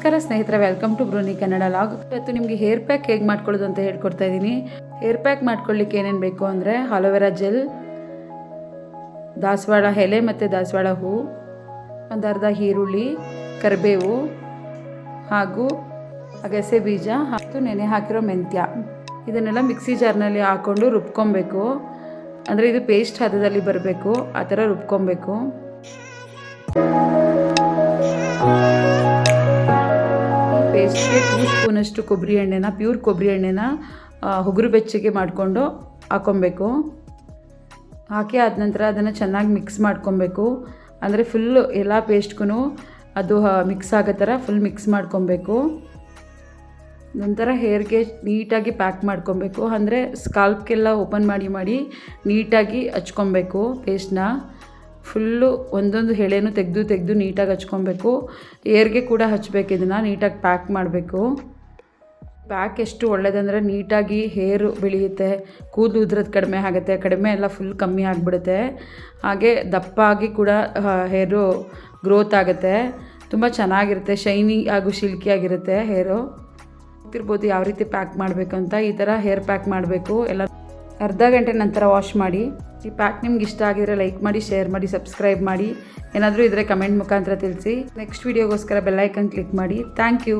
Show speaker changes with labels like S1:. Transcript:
S1: ನಮಸ್ಕಾರ ಸ್ನೇಹಿತರೆ, welcome to ಬ್ರೂನಿ ಕನ್ನಡ ಲಾಗ್. ಇವತ್ತು ನಿಮಗೆ ಹೇರ್ ಪ್ಯಾಕ್ ಹೇಗೆ ಮಾಡ್ಕೊಳ್ಳೋದು ಅಂತ ಹೇಳ್ಕೊಡ್ತಾ ಇದ್ದೀನಿ. ಹೇರ್ ಪ್ಯಾಕ್ ಮಾಡ್ಕೊಳ್ಳಿಕ್ಕೆ ಏನೇನು ಬೇಕು ಅಂದರೆ ಅಲೋವೆರಾ ಜೆಲ್, ದಾಸವಾಳ ಎಲೆ ಮತ್ತು ದಾಸವಾಳ ಹೂ, ಒಂದು ಅರ್ಧ ಈರುಳ್ಳಿ, ಕರಿಬೇವು ಹಾಗೂ ಅಗಸೆ ಬೀಜ ಮತ್ತು ನೆನೆ ಹಾಕಿರೋ ಮೆಂತ್ಯ. ಇದನ್ನೆಲ್ಲ ಮಿಕ್ಸಿ ಜಾರ್ನಲ್ಲಿ ಹಾಕ್ಕೊಂಡು ರುಬ್ಕೊಬೇಕು. ಅಂದರೆ ಇದು ಪೇಸ್ಟ್ ಹದದಲ್ಲಿ ಬರಬೇಕು, ಆ ಥರ ರುಬ್ಕೊಬೇಕು. ಪೇಸ್ಟ್ಗೆ 2 ಸ್ಪೂನಷ್ಟು ಕೊಬ್ಬರಿ ಎಣ್ಣೆನ, ಪ್ಯೂರ್ ಕೊಬ್ಬರಿ ಎಣ್ಣೆನ ಉಗುರು ಬೆಚ್ಚಗೆ ಮಾಡಿಕೊಂಡು ಹಾಕ್ಕೊಬೇಕು. ಹಾಕಿ ಆದ ನಂತರ ಅದನ್ನು ಚೆನ್ನಾಗಿ ಮಿಕ್ಸ್ ಮಾಡ್ಕೊಬೇಕು. ಅಂದರೆ ಫುಲ್ಲು ಎಲ್ಲ ಪೇಸ್ಟ್ಗೂ ಅದು ಮಿಕ್ಸ್ ಆಗೋ ಥರ ಫುಲ್ ಮಿಕ್ಸ್ ಮಾಡ್ಕೊಬೇಕು. ನಂತರ ಹೇರ್ಗೆ ನೀಟಾಗಿ ಪ್ಯಾಕ್ ಮಾಡ್ಕೊಬೇಕು. ಅಂದರೆ ಸ್ಕಾಲ್ಪ್ಗೆಲ್ಲ ಓಪನ್ ಮಾಡಿ ನೀಟಾಗಿ ಹಚ್ಕೊಬೇಕು. ಪೇಸ್ಟ್ನ ಫುಲ್ಲು ಒಂದೊಂದು ಎಳೆನೂ ತೆಗೆದು ನೀಟಾಗಿ ಹಚ್ಕೊಬೇಕು. ಏರ್ಗೆ ಕೂಡ ಹಚ್ಚಬೇಕು. ಇದನ್ನು ನೀಟಾಗಿ ಪ್ಯಾಕ್ ಮಾಡಬೇಕು. ಪ್ಯಾಕ್ ಎಷ್ಟು ಒಳ್ಳೆಯದಂದರೆ ನೀಟಾಗಿ ಹೇರು ಬೆಳೆಯುತ್ತೆ, ಕೂದಲು ಉದ್ರದ್ದು ಕಡಿಮೆ ಆಗುತ್ತೆ, ಕಡಿಮೆ ಎಲ್ಲ ಫುಲ್ ಕಮ್ಮಿ ಆಗಿಬಿಡುತ್ತೆ. ಹಾಗೆ ದಪ್ಪ ಆಗಿ ಕೂಡ ಹೇರು ಗ್ರೋತ್ ಆಗುತ್ತೆ. ತುಂಬ ಚೆನ್ನಾಗಿರುತ್ತೆ, ಶೈನಿ ಹಾಗೂ ಶಿಲ್ಕಿಯಾಗಿರುತ್ತೆ ಹೇರು. ಗೊತ್ತಿರ್ಬೋದು ಯಾವ ರೀತಿ ಪ್ಯಾಕ್ ಮಾಡಬೇಕು ಅಂತ. ಈ ಥರ ಹೇರ್ ಪ್ಯಾಕ್ ಮಾಡಬೇಕು. ಎಲ್ಲ ಅರ್ಧ ಗಂಟೆ ನಂತರ ವಾಶ್ ಮಾಡಿ. ಈ ಪ್ಯಾಕ್ ನಿಮ್ಗೆ ಇಷ್ಟ ಆಗಿದ್ರೆ ಲೈಕ್ ಮಾಡಿ, ಶೇರ್ ಮಾಡಿ, ಸಬ್ಸ್ಕ್ರೈಬ್ ಮಾಡಿ. ಏನಾದರೂ ಇದ್ದರೆ ಕಮೆಂಟ್ ಮುಖಾಂತರ ತಿಳಿಸಿ. ನೆಕ್ಸ್ಟ್ ವೀಡಿಯೋಗೋಸ್ಕರ ಬೆಲ್ ಐಕನ್ ಕ್ಲಿಕ್ ಮಾಡಿ. Thank you.